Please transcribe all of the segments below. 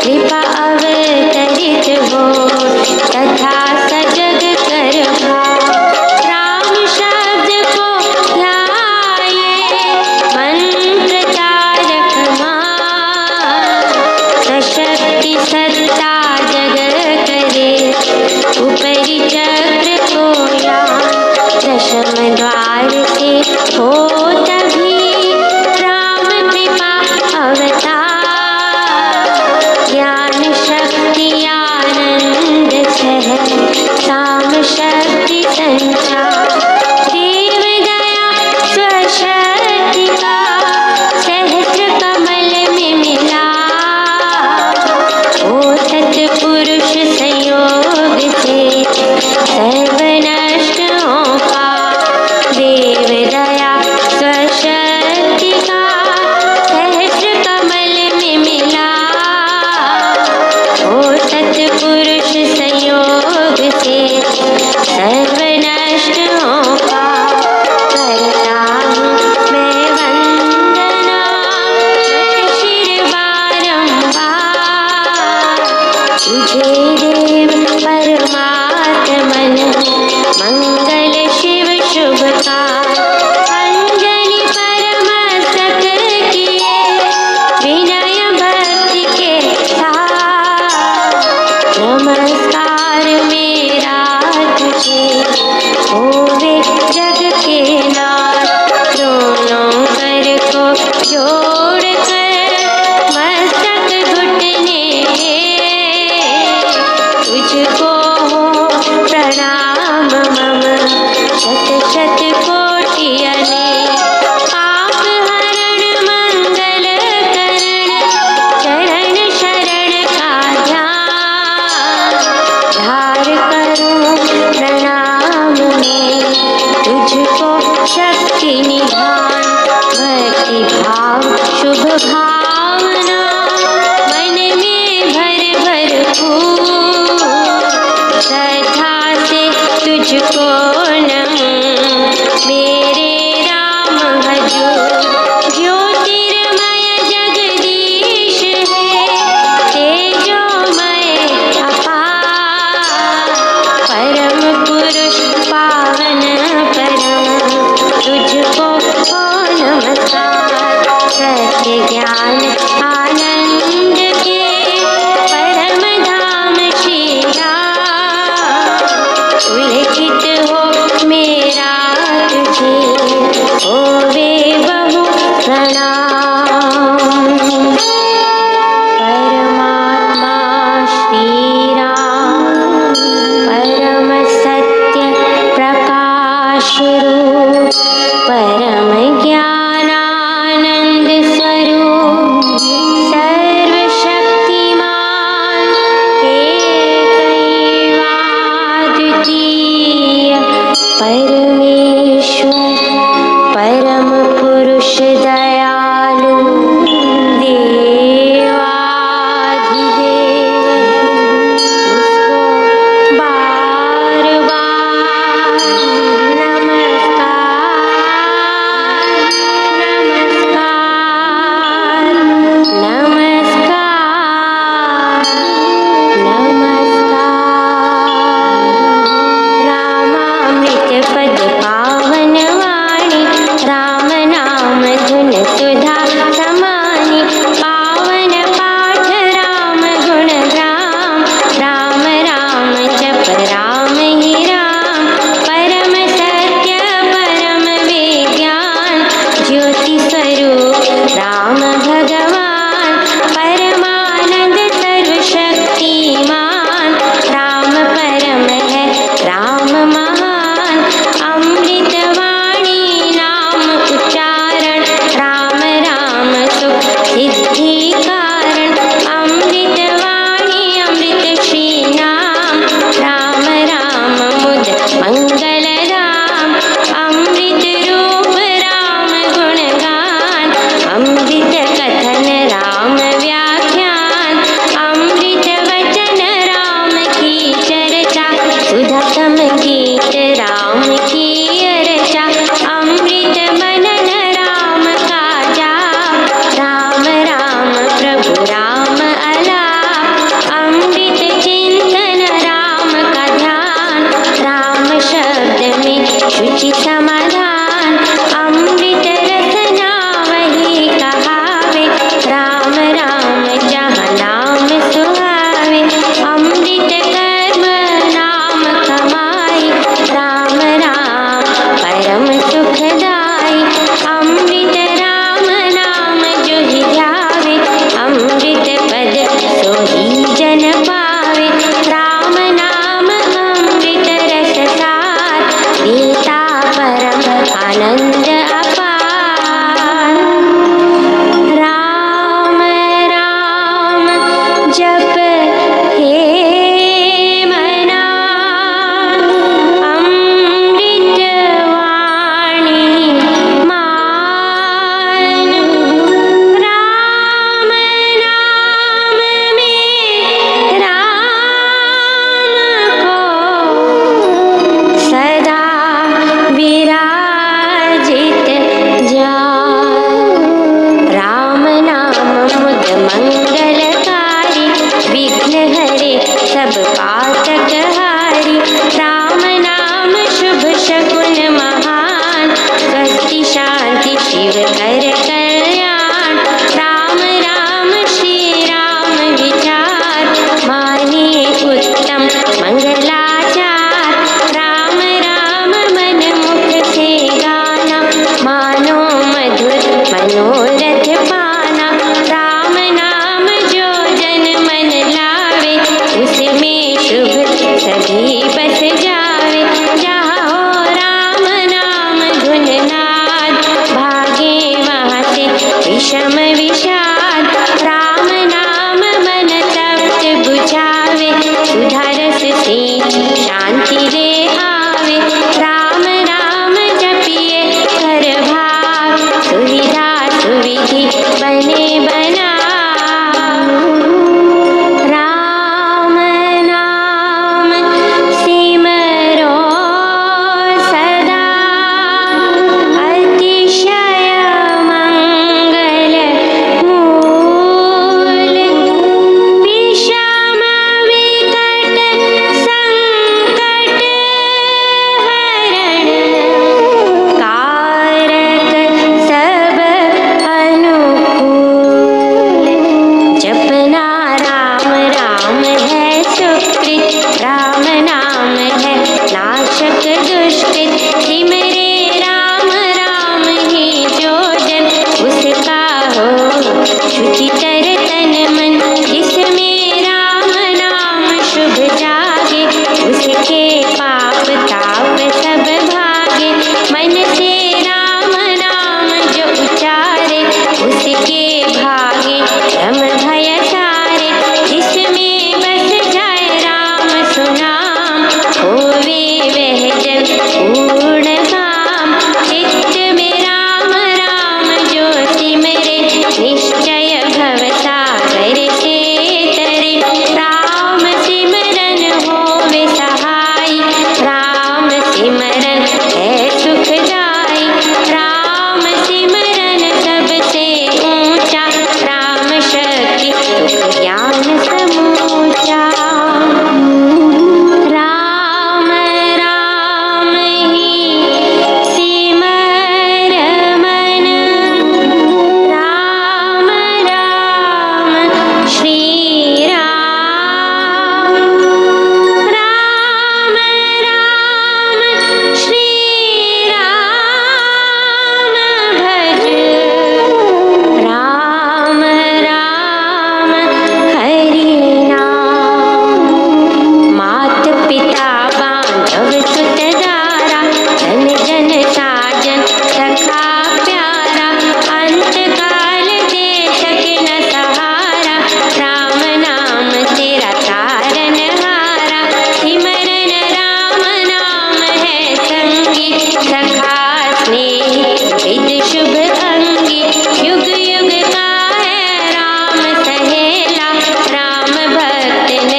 कृपा अवतार तुझको नमूं। मेरे राम भजो ज्योतिर्मय जगदीश है, तेजोमय अपार, परम पुरुष पावन परम, तुझको नमस्कार। सत्य ज्ञान आनंद के परम धाम श्री राम, पुलकित हो मेरा तुझे होवे बहु प्रणाम। परमात्मा श्री राम परम सत्य प्रकाश रूप, परम ज्ञानानंद स्वरूप,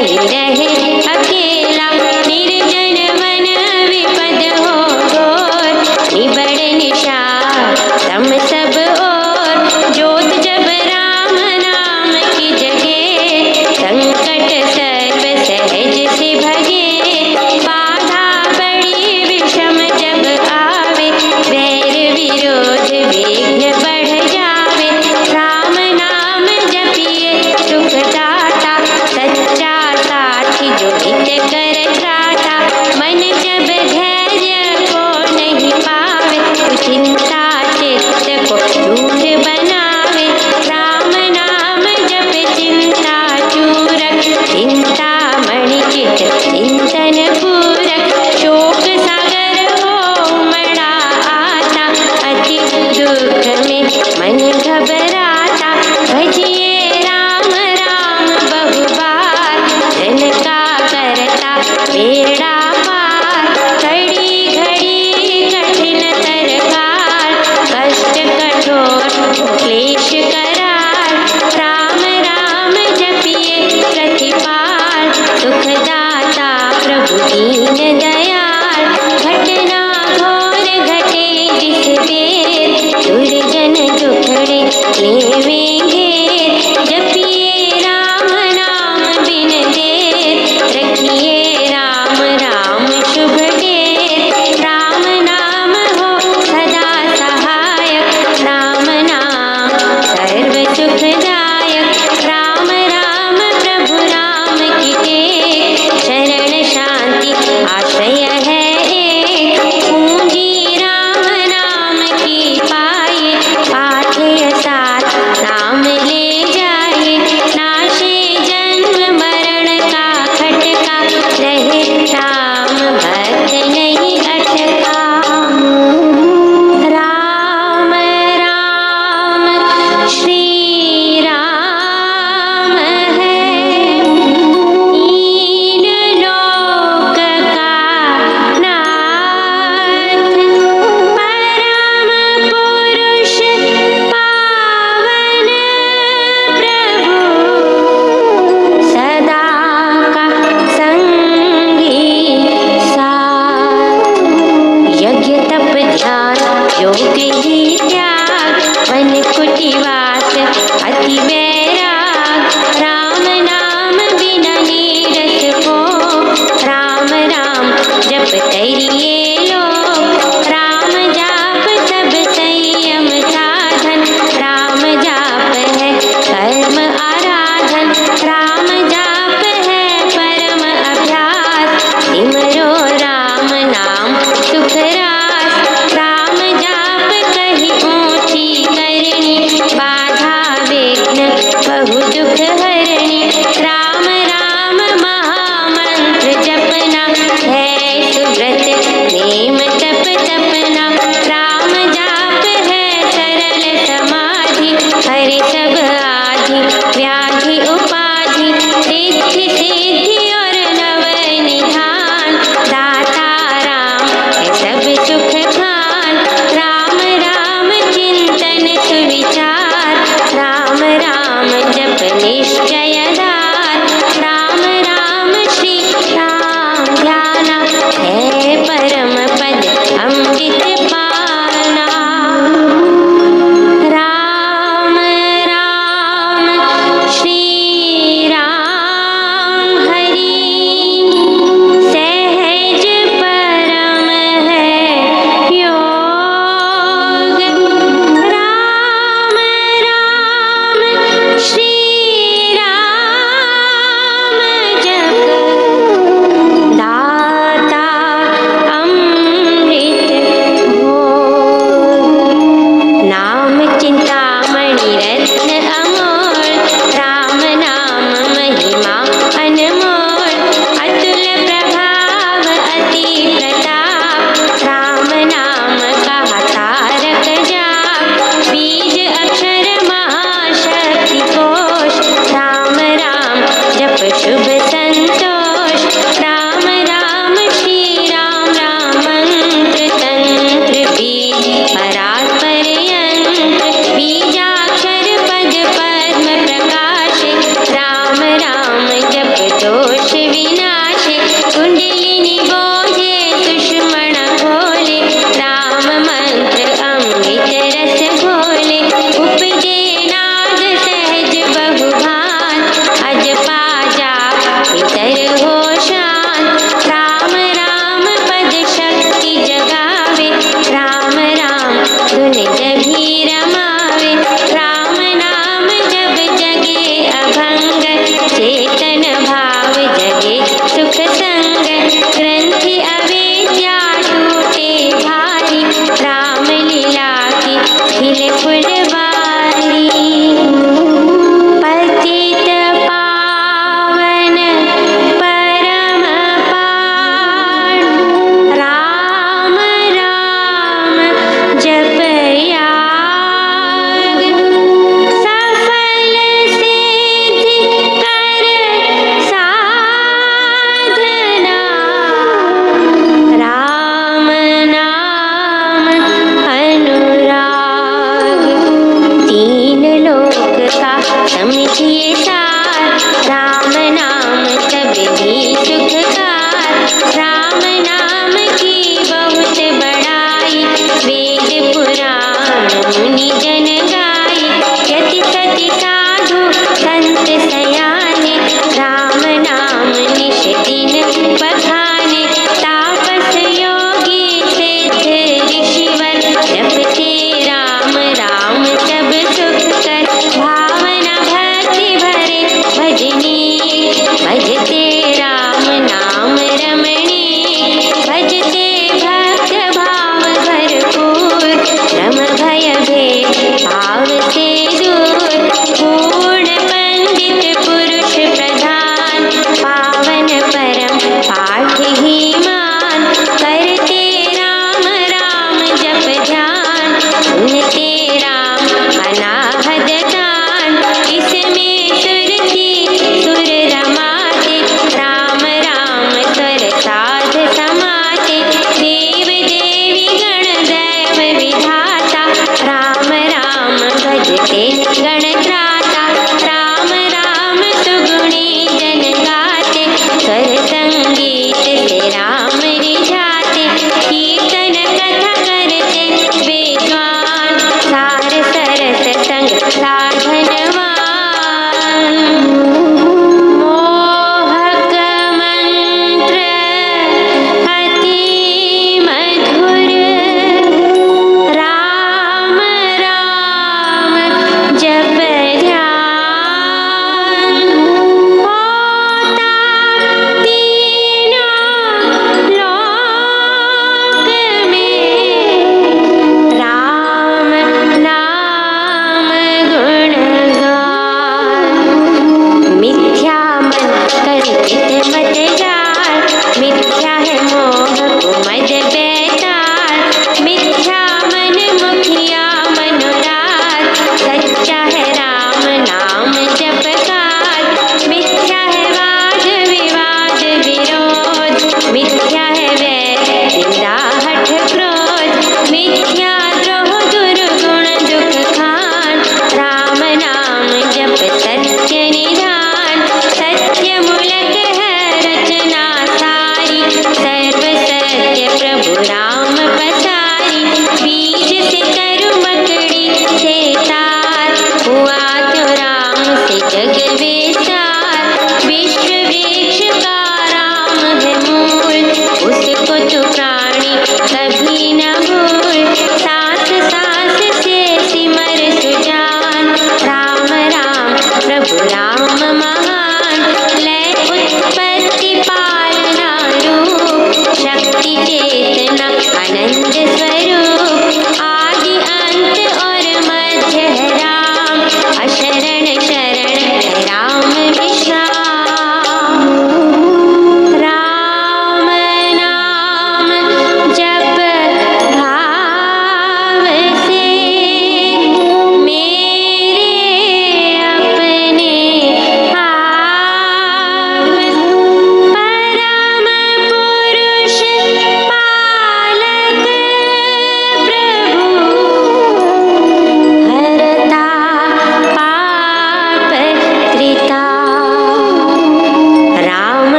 नहीं रहे अकेला। निर्जन वन विपद हो घोर, निबड़ निशा तम सब ओर। ज्योत जब राम नाम की जगे, संकट सर्व सहज से भगे। बाधा बड़ी विषम जब आवे, वैर विरोध विघ्न बढ़ जावे। राम नाम जपिए सुखदाता, सच्चा साथी जो हित कर त्राता। मन जब धैर्य को नहीं पावे, चिंता चित्त को दूर बनावे। राम नाम जप चिंता चूरक, चिंता मणि चित चिंतन पूरक। शोक सागर हो उमड़ा आता, अति दुख में मन घबराता। भजिए राम राम बहुबार, जन का करता बेड़ा पार। कड़ी घड़ी कठिन तरकाल, कष्ट कठोर क्लेश कराल। राम राम जपिए प्रतिपाल, सुखदाता प्रभु दीन दयाल। घटना घोर घटे जिस बेर, दुर्जन दुखड़े लेवे घेर। जपिए राम नाम बिन देर, रखिए राम राम शुभ देर। राम नाम हो सदा सहायक, राम नाम सर्व सुखदायक। राम राम प्रभु राम की टेक, शरण शांति आश्रय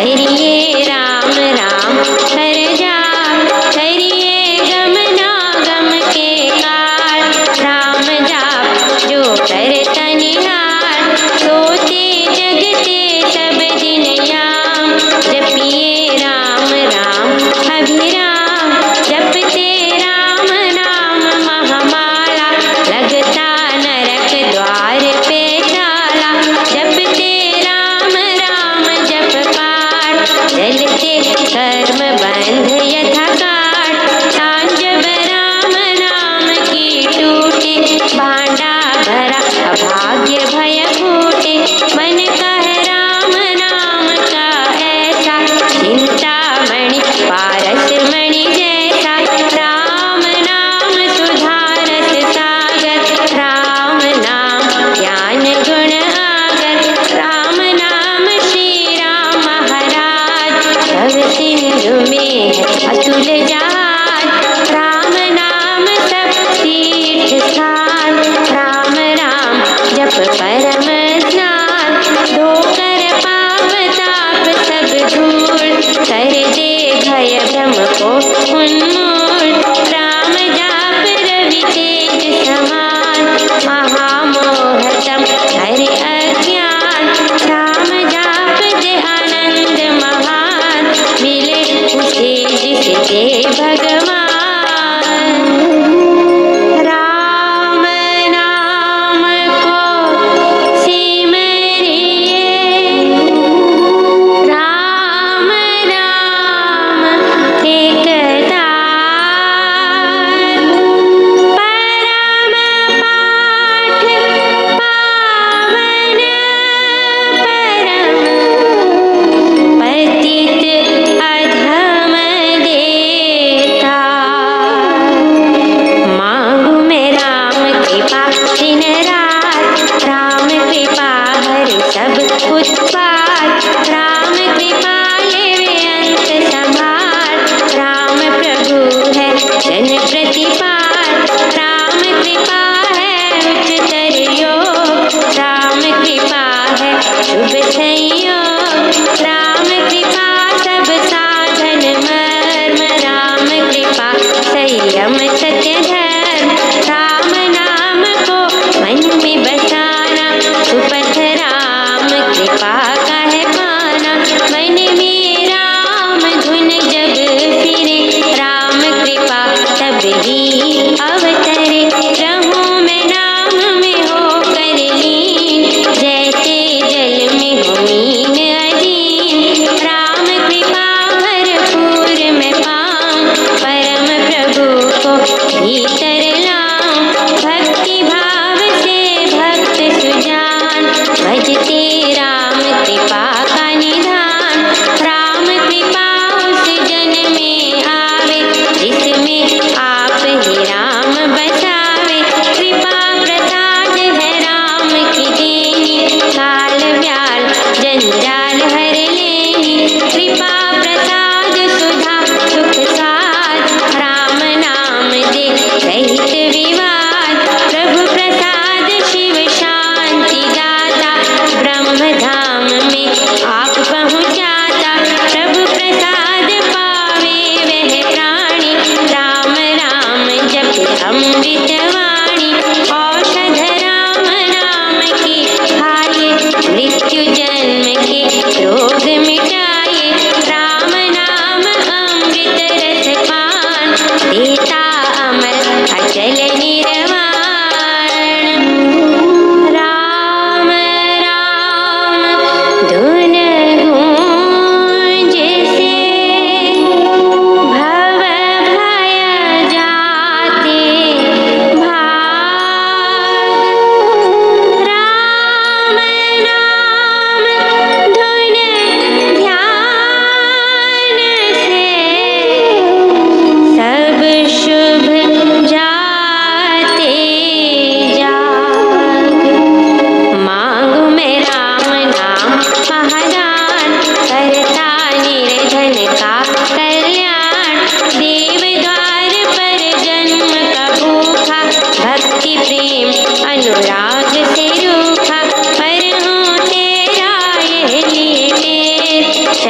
फिरिए राम राम हर जाप, करिए गमना गम के काल। राम जाप जो करता निहाल, सोते जगते सब दिन याम। जपिए राम राम अभिराम, जपते राम नाम महामाला। लगता नरक द्वार पे ताला, जपते राम राम जप पाठ।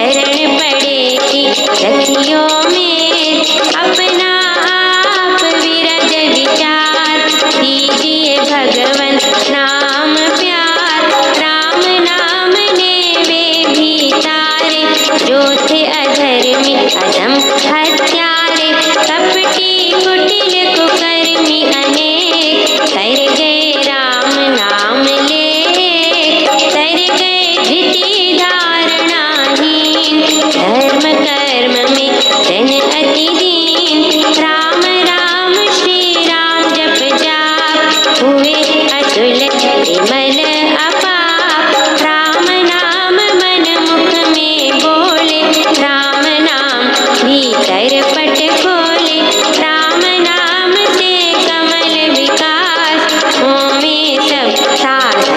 शरण पड़े की सखियों में अपना आप विरज विचार दीजिए भगवन नाम प्यार राम नाम ने वे भी तारे जो थे अधर्मी अधम हत्यारे कपटी कुटिल कुकर्मी अनेक कर गए राम नाम ले कर गए धृति धारणाहीन धर्म कर्म में जन अति दीन राम राम श्री राम जप जाप हुए अतुल विमल अपाप राम नाम मन मुख में बोले राम नाम भीतर पट खोले राम नाम से कमल विकास हों में सब साथ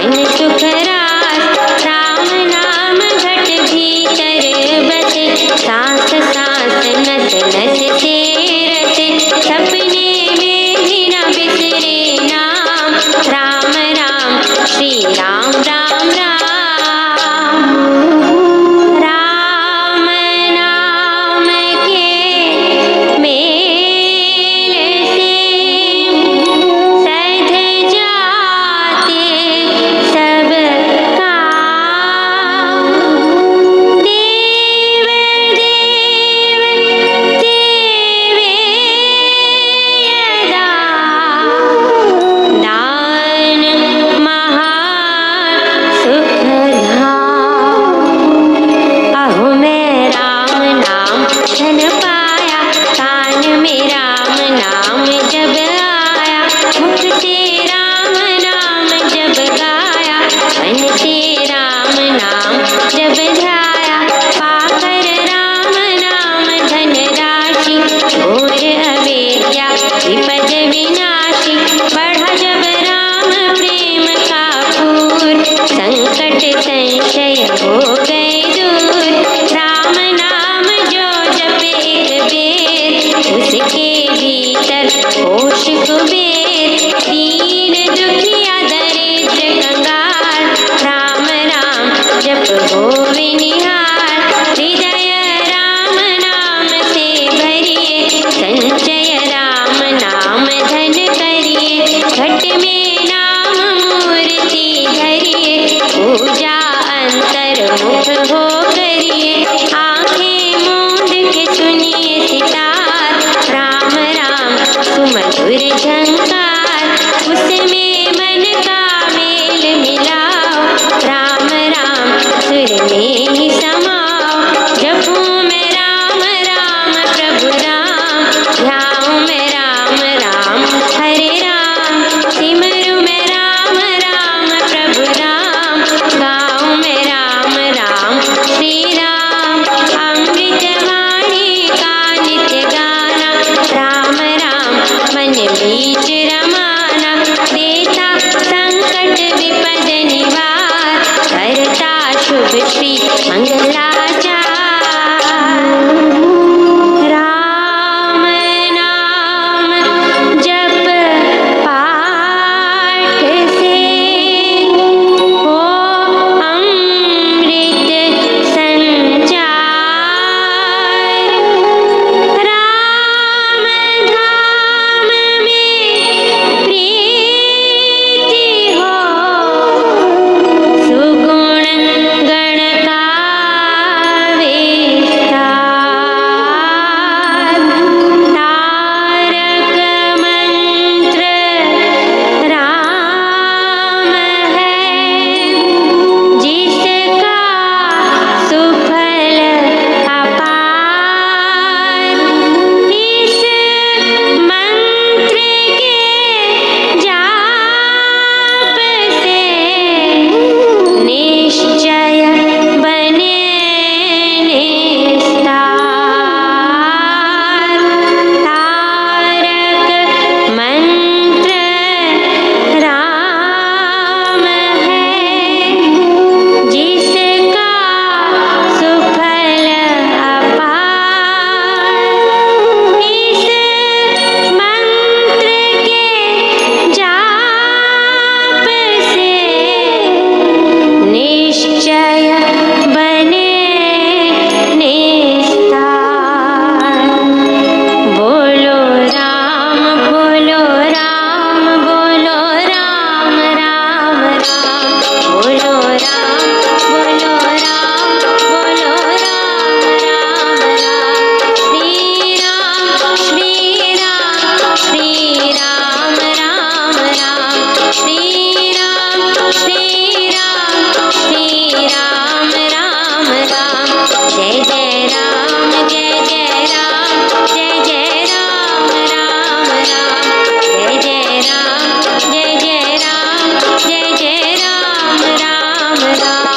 जय जय राम जय जय राम जय जय राम राम राम जय जय राम जय जय राम जय जय राम राम राम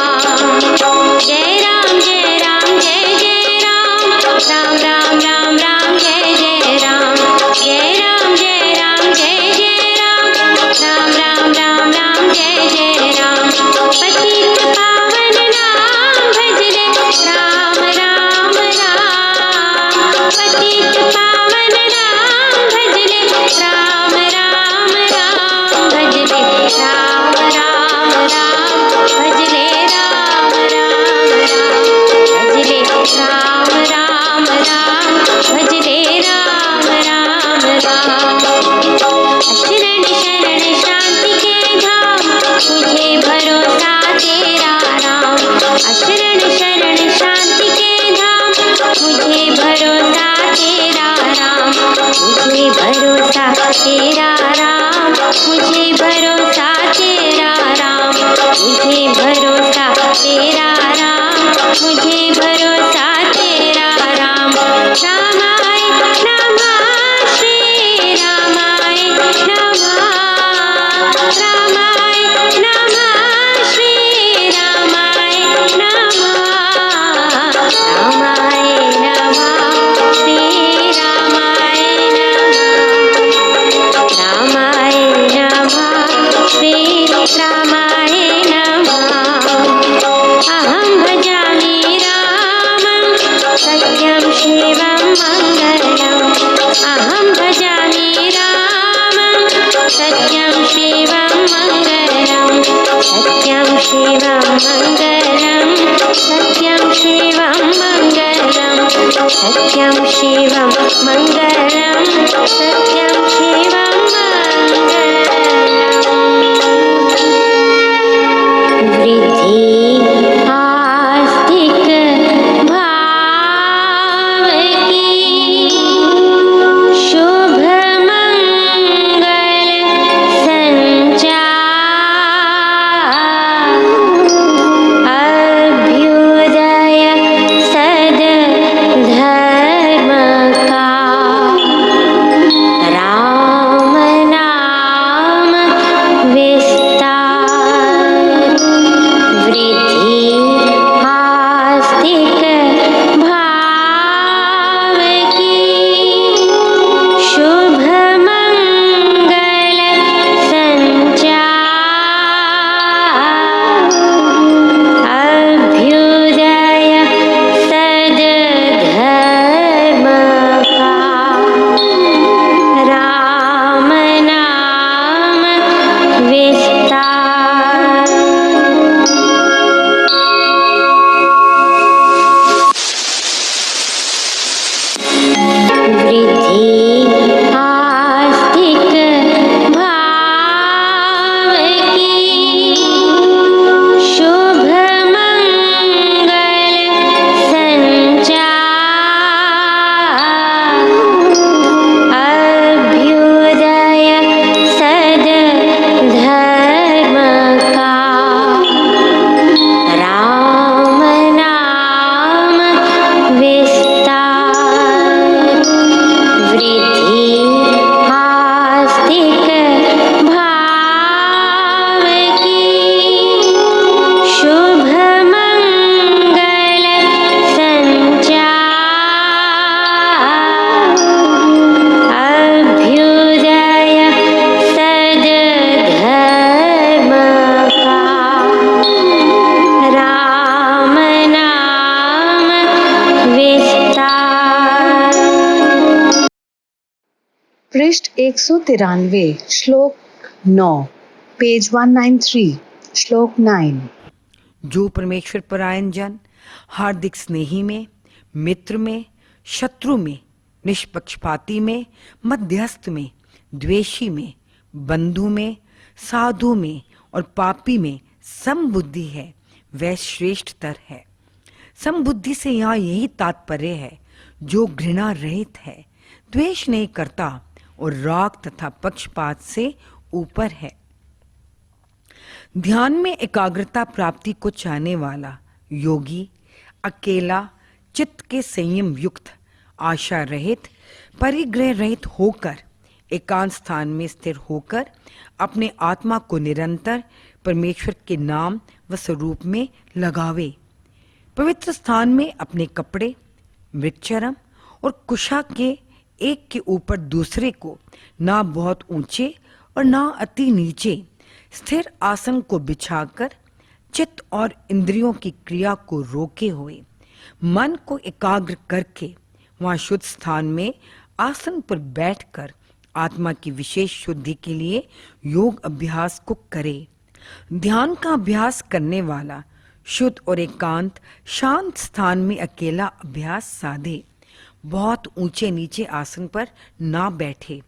जय राम जय राम जय जय राम राम राम राम राम जय जय राम जय राम जय राम जय जय राम राम राम राम जय जय राम पतित पावन नाम भजले राम राम राम पतित पावन नाम भजले राम राम राम भजले राम राम राम भजले राम राम राम भजले राम राम राम भजले राम राम राम शरण शरण शांति के धाम तुझे भरोसा तेरा राम शरण शरण शांति के धाम मुझे भरोसा तेरा राम मुझे भरोसा तेरा राम मुझे भरोसा तेरा राम मुझे भरोसा तेरा राम मुझे भरोसा तेरा राम रामाय नमः श्री रामाय नमः रामाय नमः श्री रामाय नमः रामाय नमः श्री रामाय नमः रामाय नमः श्री रामाय नमः अहं भजामि रामं सत्यं शिवं मङ्गलम् अहं भजामि रामं सत्यं शिवं मङ्गलम् सत्यं शिवं मङ्गलम् सत्यं शिवं मङ्गलम् सत्यं शिवं मङ्गलम् सत्यं शिवं मङ्गलम् वृद्धि आस्तिक भाव की शुभ मंगल संचार अभ्युदय सद धर्म का राम नाम विस्तार वृद्धि आस्तिक भाव की शुभ मंगल संचार अभ्युदय सद धर्म का राम नाम विस्तार वृद्धि आस्तिक भाव की शुभ मंगल संचार अभ्युदय सद धर्म का राम नाम विस्तार वृद्धि आस्तिक भाव की शुभ मंगल संचार अभ्युदय सद धर्म का राम नाम विस्तार पृष्ठ 193 श्लोक 9 पेज 193 श्लोक 9 जो परमेश्वर परायण जन हार्दिक स्नेही में, मित्र में, शत्रु में, निष्पक्षपाती में, मध्यस्थ में, द्वेषी में, बंधु में, साधु में और पापी में समबुद्धि है वह श्रेष्ठतर है। समबुद्धि से यहाँ यही तात्पर्य है जो घृणा रहित है, द्वेष नहीं करता और राग तथा पक्षपात से ऊपर है। ध्यान में एकाग्रता प्राप्ति को चाहने वाला योगी अकेला चित्त के संयम युक्त, आशा रहित, परिग्रह रहित होकर एकांत स्थान में स्थिर होकर अपने आत्मा को निरंतर परमेश्वर के नाम व स्वरूप में लगावे। पवित्र स्थान में अपने कपड़े, मृगचर्म और कुशा के एक के ऊपर दूसरे को ना बहुत ऊंचे और ना अति नीचे स्थिर आसन को बिछाकर चित्त और इंद्रियों की क्रिया को रोके हुए मन को एकाग्र करके वहां शुद्ध स्थान में आसन पर बैठकर आत्मा की विशेष शुद्धि के लिए योग अभ्यास को करे। ध्यान का अभ्यास करने वाला शुद्ध और एकांत शांत स्थान में अकेला अभ्यास साधे। बहुत ऊंचे नीचे आसन पर ना बैठे।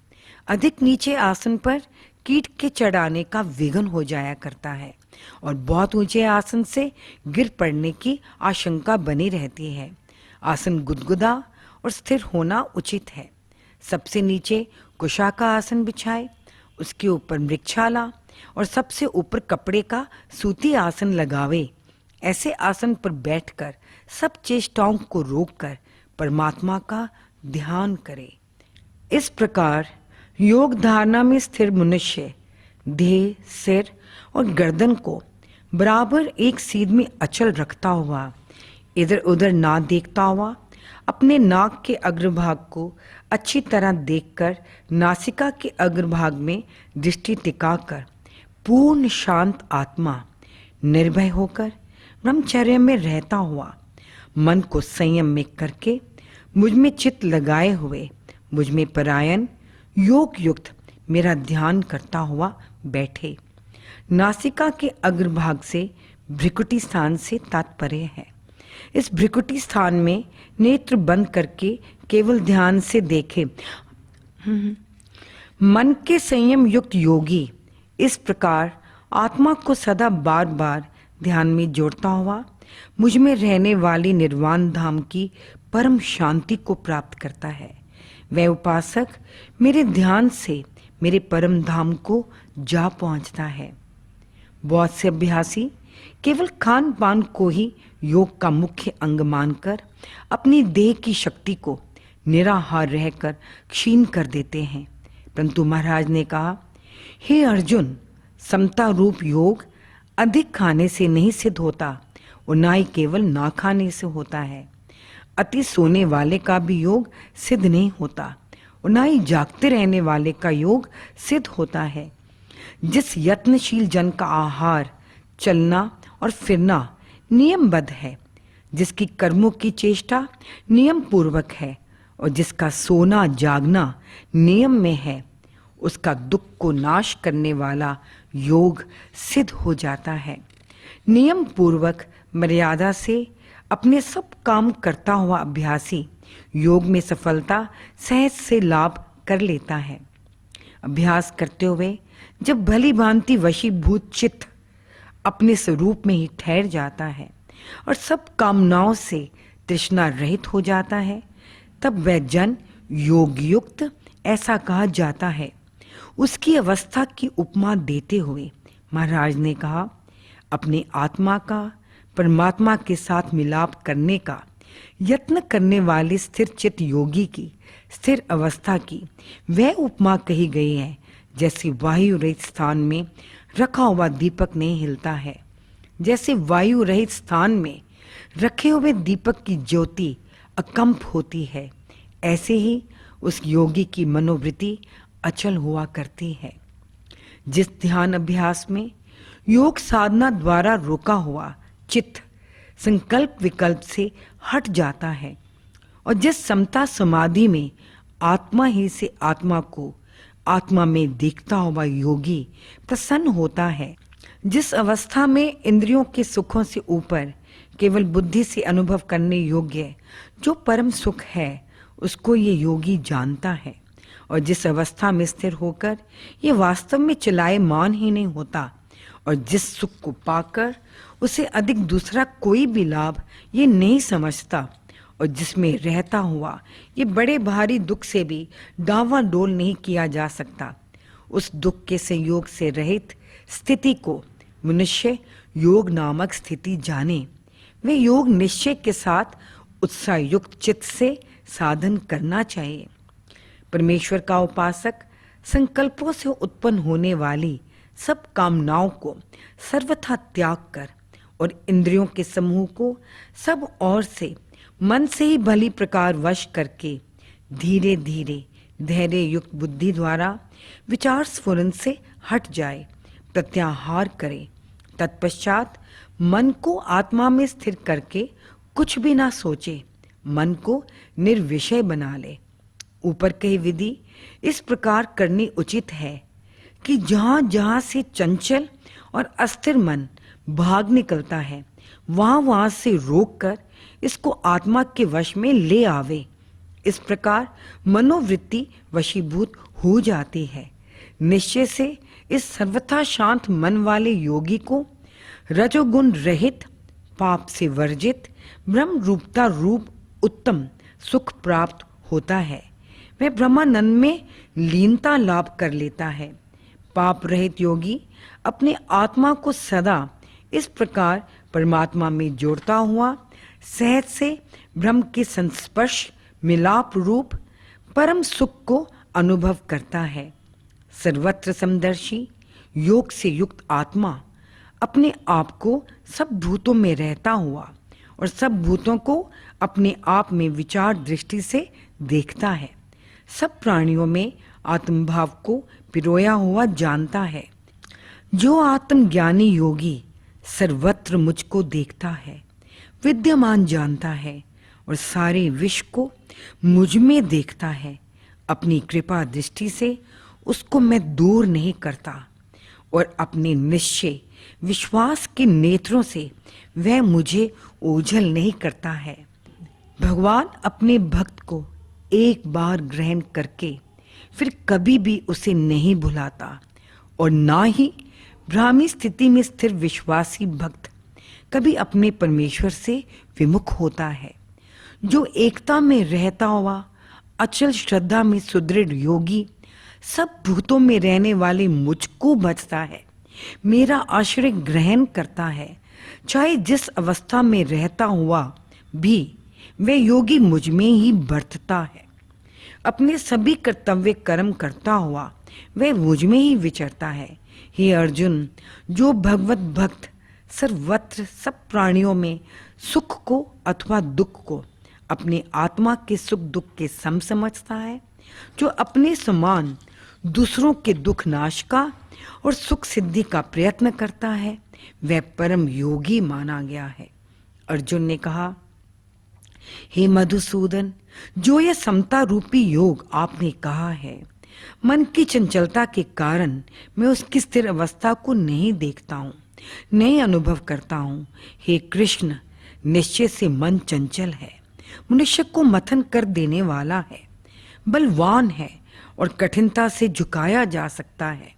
अधिक नीचे आसन पर कीट के चढ़ाने का विघ्न हो जाया करता है और बहुत ऊंचे आसन से गिर पड़ने की आशंका बनी रहती है। आसन गुदगुदा और स्थिर होना उचित है। सबसे नीचे कुशा का आसन बिछाए, उसके ऊपर मृगछाला और सबसे ऊपर कपड़े का सूती आसन लगावे। ऐसे आसन पर बैठकर सब चेष्टाओं को रोककर परमात्मा का ध्यान करे। इस प्रकार योग धारणा में स्थिर मनुष्य देह, सिर और गर्दन को बराबर एक सीध में अचल रखता हुआ, इधर उधर ना देखता हुआ, अपने नाक के अग्रभाग को अच्छी तरह देखकर नासिका के अग्रभाग में दृष्टि टिकाकर पूर्ण शांत आत्मा निर्भय होकर ब्रह्मचर्य में रहता हुआ मन को संयम में करके मुझ में चित्त लगाए हुए मुझ में परायण योग युक्त मेरा ध्यान करता हुआ बैठे। नासिका के अग्रभाग से भ्रिकुटी स्थान से तात्पर्य है। इस भ्रिकुटी स्थान में नेत्र बंद करके केवल ध्यान से देखे। मन के संयम युक्त योगी इस प्रकार आत्मा को सदा बार बार ध्यान में जोड़ता हुआ मुझ में रहने वाली निर्वाण धाम की परम शांति को प्राप्त करता है। वह उपासक मेरे ध्यान से मेरे परम धाम को जा पहुंचता है। बहुत से अभ्यासी केवल खान पान को ही योग का मुख्य अंग मानकर अपनी देह की शक्ति को निराहार रहकर क्षीण कर देते हैं। परंतु महाराज ने कहा, हे अर्जुन, समता रूप योग अधिक खाने से नहीं सिद्ध होता और ना ही केवल ना खाने से होता है। अति सोने वाले का भी योग सिद्ध नहीं होता और ना ही जागते रहने वाले का योग सिद्ध होता है। जिस यत्नशील जन का आहार, चलना और फिरना नियमबद्ध है, जिसकी कर्मों की चेष्टा नियम पूर्वक है और जिसका सोना जागना नियम में है, उसका दुख को नाश करने वाला योग सिद्ध हो जाता है। नियम पूर्वक मर्यादा से अपने सब काम करता हुआ अभ्यासी योग में सफलता सहज से लाभ कर लेता है। अभ्यास करते हुए जब भली भांति वशीभूत चित्त अपने स्वरूप में ही ठहर जाता है और सब कामनाओं से तृष्णा रहित हो जाता है, तब वह जन योग युक्त ऐसा कहा जाता है। उसकी अवस्था की उपमा देते हुए महाराज ने कहा, अपने आत्मा का परमात्मा के साथ मिलाप करने का यत्न करने वाले स्थिर चित्त योगी की स्थिर अवस्था की वह उपमा कही गई है, जैसे वायु रहित स्थान में रखा हुआ दीपक नहीं हिलता है। जैसे वायु रहित स्थान में रखे हुए दीपक की ज्योति अकंप होती है, ऐसे ही उस योगी की मनोवृत्ति अचल हुआ करती है। जिस ध्यान अभ्यास में योग साधना द्वारा रोका हुआ चित्त संकल्प विकल्प से हट जाता है और जिस समता समाधि में आत्मा ही से आत्मा को आत्मा में देखता हुआ योगी प्रसन्न होता है, जिस अवस्था में इंद्रियों के सुखों से ऊपर केवल बुद्धि से अनुभव करने योग्य जो परम सुख है, उसको ये योगी जानता है। और जिस अवस्था में स्थिर होकर ये वास्तव में चलायमान ही नहीं होता और जिस सुख को पाकर उसे अधिक दूसरा कोई भी लाभ ये नहीं समझता और जिसमें रहता हुआ ये बड़े भारी दुख से भी डावाडोल नहीं किया जा सकता, उस दुख के संयोग से रहित स्थिति को मनुष्य योग नामक स्थिति जाने। वे योग निश्चय के साथ उत्साह युक्त चित्त से साधन करना चाहिए। परमेश्वर का उपासक संकल्पों से उत्पन्न होने वाली सब कामनाओं को सर्वथा त्याग कर और इंद्रियों के समूह को सब ओर से मन से ही भली प्रकार वश करके धीरे धीरे धैर्य युक्त बुद्धि द्वारा विचार स्फुरन से हट जाए, प्रत्याहार करे। तत्पश्चात मन को आत्मा में स्थिर करके कुछ भी ना सोचे, मन को निर्विषय बना ले। ऊपर कही विधि इस प्रकार करनी उचित है कि जहां जहां से चंचल और अस्थिर मन भाग निकलता है, वहां वहां से रोककर इसको आत्मा के वश में ले आवे। इस प्रकार मनोवृत्ति वशीभूत हो जाती है। निश्चय से इस सर्वथा शांत मन वाले योगी को रजोगुण रहित, पाप से वर्जित, ब्रह्म रूपता रूप उत्तम सुख प्राप्त होता है। वह ब्रह्मानंद में लीनता लाभ कर लेता है। पाप रहित योगी अपने आत्मा को सदा इस प्रकार परमात्मा में जोड़ता हुआ सहज से ब्रह्म के संस्पर्श मिलाप रूप परम सुख को अनुभव करता है। सर्वत्र समदर्शी योग से युक्त आत्मा अपने आप को सब भूतों में रहता हुआ और सब भूतों को अपने आप में विचार दृष्टि से देखता है। सब प्राणियों में आत्मभाव को पिरोया हुआ जानता है। जो आत्मज्ञानी योगी सर्वत्र मुझको देखता है, विद्यमान जानता है और सारे विश्व को मुझ में देखता है, अपनी कृपा दृष्टि से उसको मैं दूर नहीं करता और अपने निश्चय विश्वास के नेत्रों से वह मुझे ओझल नहीं करता है। भगवान अपने भक्त को एक बार ग्रहण करके फिर कभी भी उसे नहीं भुलाता और ना ही भ्रामी स्थिति में स्थिर विश्वासी भक्त कभी अपने परमेश्वर से विमुख होता है। जो एकता में रहता हुआ अचल श्रद्धा में सुदृढ़ योगी सब भूतों में रहने वाले मुझको भजता है, मेरा आश्रय ग्रहण करता है, चाहे जिस अवस्था में रहता हुआ भी वह योगी मुझ में ही बरतता है। अपने सभी कर्तव्य कर्म करता हुआ वह मुझ में ही विचरता है। हे अर्जुन, जो भगवत भक्त सर्वत्र सब प्राणियों में सुख को अथवा दुख को अपने आत्मा के सुख दुख के सम समझता है, जो अपने समान दूसरों के दुख नाश का और सुख सिद्धि का प्रयत्न करता है, वह परम योगी माना गया है। अर्जुन ने कहा, हे मधुसूदन, जो यह समता रूपी योग आपने कहा है, मन की चंचलता के कारण मैं उसकी स्थिर अवस्था को नहीं देखता हूँ, नहीं अनुभव करता हूँ। हे कृष्ण, निश्चय से मन चंचल है, मनुष्य को मथन कर देने वाला है, बलवान है और कठिनता से झुकाया जा सकता है।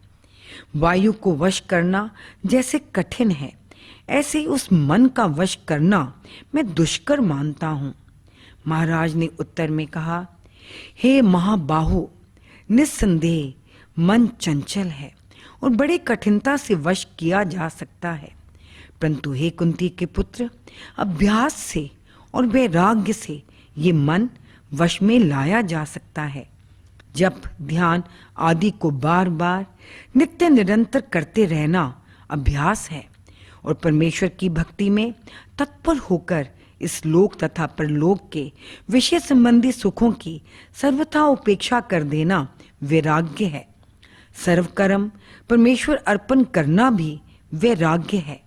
वायु को वश करना जैसे कठिन है, ऐसे ही उस मन का वश करना मैं दुष्कर मानता हूँ। महाराज ने उत्तर में कहा, हे महाबाहु, निस्संदेह मन चंचल है और बड़े कठिनता से वश किया जा सकता है, परंतु हे कुंती के पुत्र, अभ्यास से और वैराग्य से ये मन वश में लाया जा सकता है। जप ध्यान आदि को बार बार नित्य निरंतर करते रहना अभ्यास है और परमेश्वर की भक्ति में तत्पर होकर इस लोक तथा परलोक के विषय संबंधी सुखों की सर्वथा उपेक्षा कर देना वैराग्य है। सर्वकर्म परमेश्वर अर्पण करना भी वैराग्य है।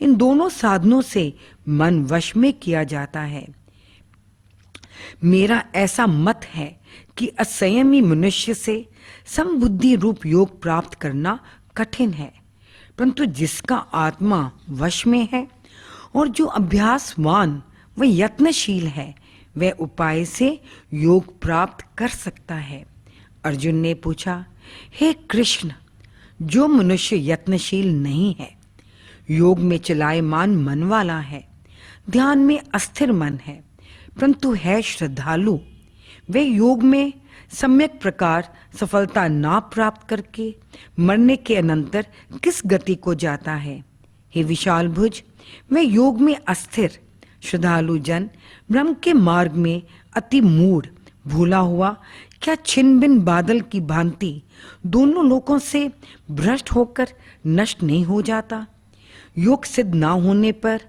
इन दोनों साधनों से मन वश में किया जाता है। मेरा ऐसा मत है कि असंयमी मनुष्य से समबुद्धि रूप योग प्राप्त करना कठिन है, परंतु जिसका आत्मा वश में है और जो अभ्यासवान व यत्नशील है, वह उपाय से योग प्राप्त कर सकता है। अर्जुन ने पूछा, हे कृष्ण, जो मनुष्य यत्नशील नहीं है, योग में चलायमान मन वाला है, ध्यान में अस्थिर मन है, परंतु है श्रद्धालु, वे योग में सम्यक प्रकार सफलता ना प्राप्त करके मरने के अनंतर किस गति को जाता है। हे विशाल भुज, वे योग में अस्थिर श्रद्धालु जन ब्रह्म के मार्ग में अति मूढ़ भूला हुआ क्या छिन्न भिन्न बादल की भांति दोनों लोकों से भ्रष्ट होकर नष्ट नहीं हो जाता? योग सिद्ध ना होने पर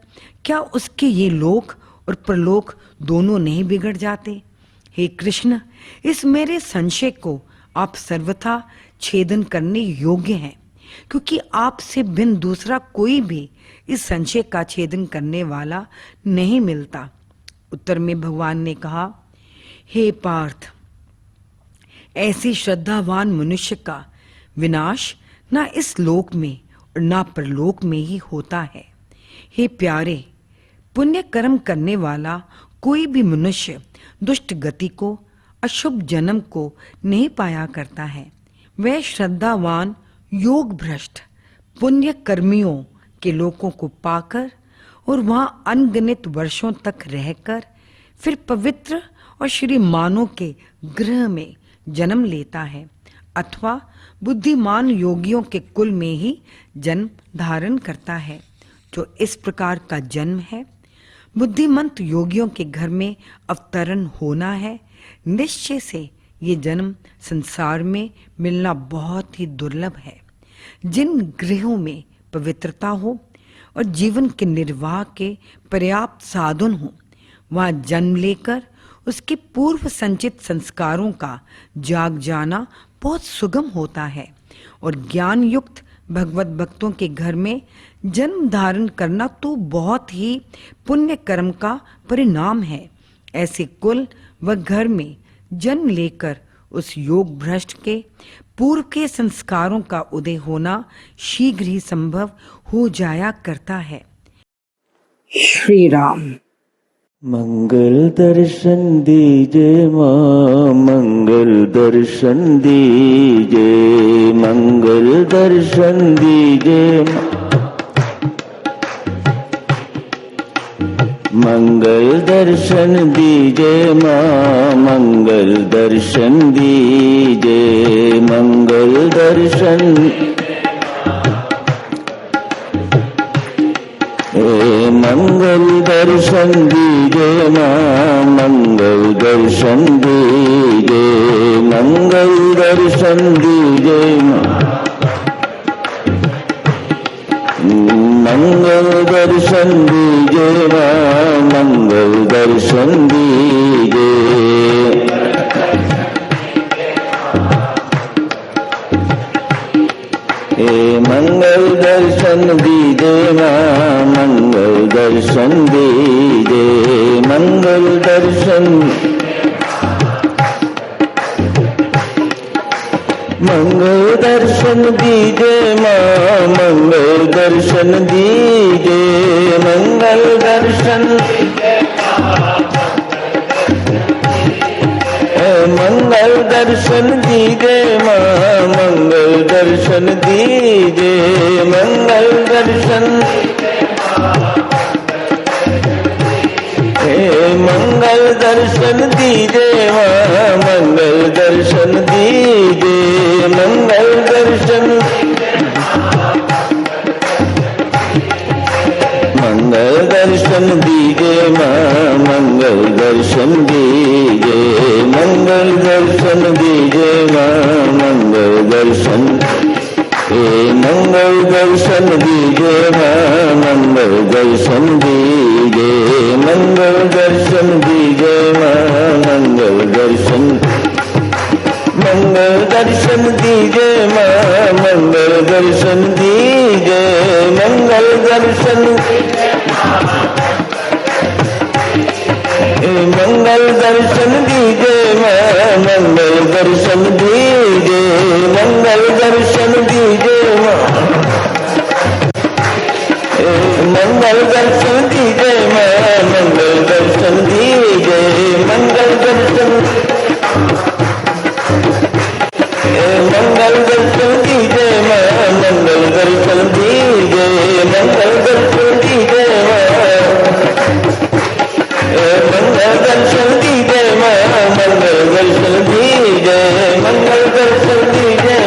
क्या उसके ये लोक और परलोक दोनों नहीं बिगड़ जाते? हे कृष्ण, इस मेरे संशय को आप सर्वथा छेदन करने योग्य हैं, क्योंकि आपसे भिन्न दूसरा कोई भी इस संशय का छेदन करने वाला नहीं मिलता। उत्तर में भगवान ने कहा, हे पार्थ, ऐसे श्रद्धावान मनुष्य का विनाश ना इस लोक में और ना परलोक में ही होता है। हे प्यारे, पुण्य कर्म करने वाला कोई भी मनुष्य दुष्ट गति को, अशुभ जन्म को नहीं पाया करता है। वह श्रद्धावान योग भ्रष्ट पुण्य कर्मियों के लोकों को पाकर और वहां अनगिनत वर्षों तक रहकर फिर पवित्र और श्रीमानों के गृह में जन्म लेता है, अथवा बुद्धिमान योगियों के कुल में ही जन्म धारण करता है। जो इस प्रकार का जन्म है, बुद्धिमंत योगियों के घर में अवतरण होना है। निश्चय से ये जन्म संसार में मिलना बहुत ही दुर्लभ है। जिन गृहों में पवित्रता हो और जीवन के निर्वाह के पर्याप्त साधन हो, वहां जन्म लेकर उसके पूर्व संचित संस्कारों का जाग जाना बहुत सुगम होता है। और ज्ञान युक्त भगवत भक्तों के घर में जन्म धारण करना तो बहुत ही पुण्य कर्म का परिणाम है। ऐसे कुल व घर में जन्म लेकर उस योग भ्रष्ट के पूर्व के संस्कारों का उदय होना शीघ्र ही संभव हो जाया करता है। श्री राम। मंगल दर्शन दीजे माँ, मंगल दर्शन दीजे, मंगल दर्शन दीजे माँ, मंगल दर्शन दीजे माँ, मंगल दर्शन दीजे, मंगल दर्शन मंगल दर्शन दीजे माँ, मंगल दर्शन दीजे, मंगल दर्शन दीजे माँ, मंगल दर्शन दीजे माँ, मंगल दर्शन दीजे, मंगल दर्शन दीजे माँ, मंगल दर्शन दीजे, मंगल दर्शन, मंगल दर्शन दीजे माँ, मंगल दर्शन दीजे, मंगल दर्शन, मंगल दर्शन दीजे माँ, मंगल दर्शन दीजे, मंगल दर्शन, मंगल दर्शन दीजे माँ, मंगल दर्शन दीजे, मंगल दर्शन, मंगल दर्शन दीजे माँ, मंगल दर्शन दीजे, मंगल दर्शन दीजे माँ, मंगल दर्शन, मंगल दर्शन दीजे माँ, मंगल दर्शन दीजे, मंगल दर्शन दीजे माँ, मंगल दर्शन, मंगल दर्शन दीजे माँ, मंगल दर्शन दीजे, मंगल दर्शन, मंगल दर्शन दीजे माँ, मंगल दर्शन दीजे, मंगल दर्शन दीजे माँ, मंगल दर्शन दीजे माँ, मंगल दर्शन दीजे, मंगल दर्शन, मंगल दर्शन दीजे माँ, मंगल दर्शन दीजे, मंगल दर्शन दीजे माँ, मंगल दर्शन दीजे माँ, मंगल दर्शन दीजे, मंगल दर्शन दीजे,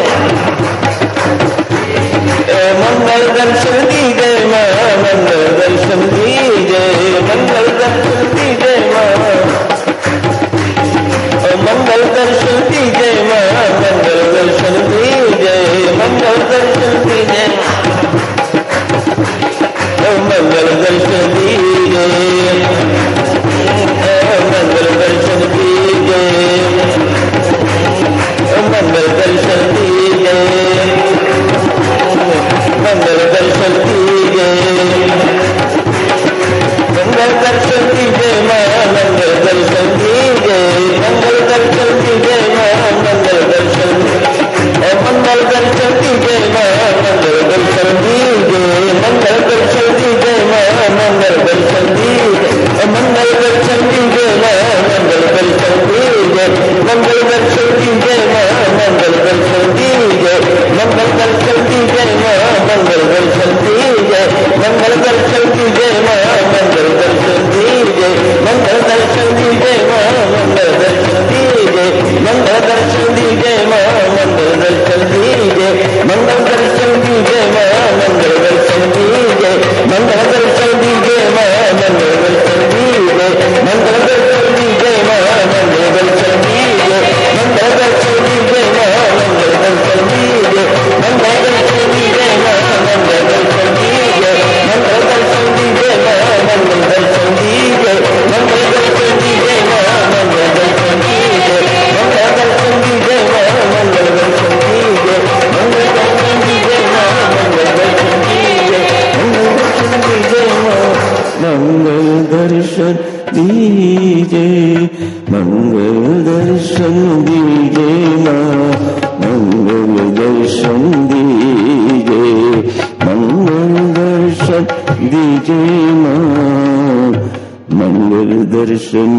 मंगल दर्शन दीजे माँ, मंगल दर्शन दीजे, मंगल मंगल दर्शन दीजे माँ, मंगल दर्शन दीजे, मंगल दर्शन दीजे माँ, मंगल दर्शन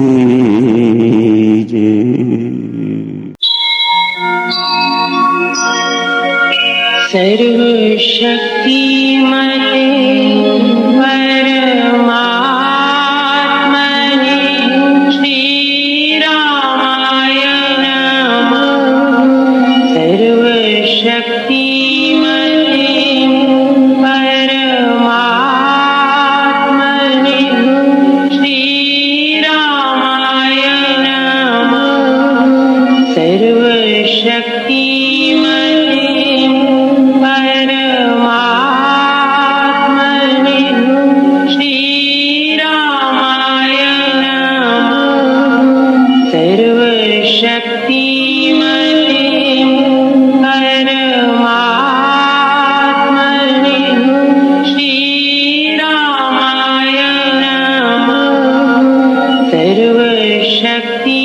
दीजे। सर्वशक्तिमते परमात्मने श्रीरामाय नमः। सर्वशक्तिमते परमात्मने श्रीरामाय नमः। सर्वशक्तिमते परमात्मने श्रीरामाय नमः। सर्वशक्तिमते परमात्मने श्रीरामाय नमः। सर्वशक्ति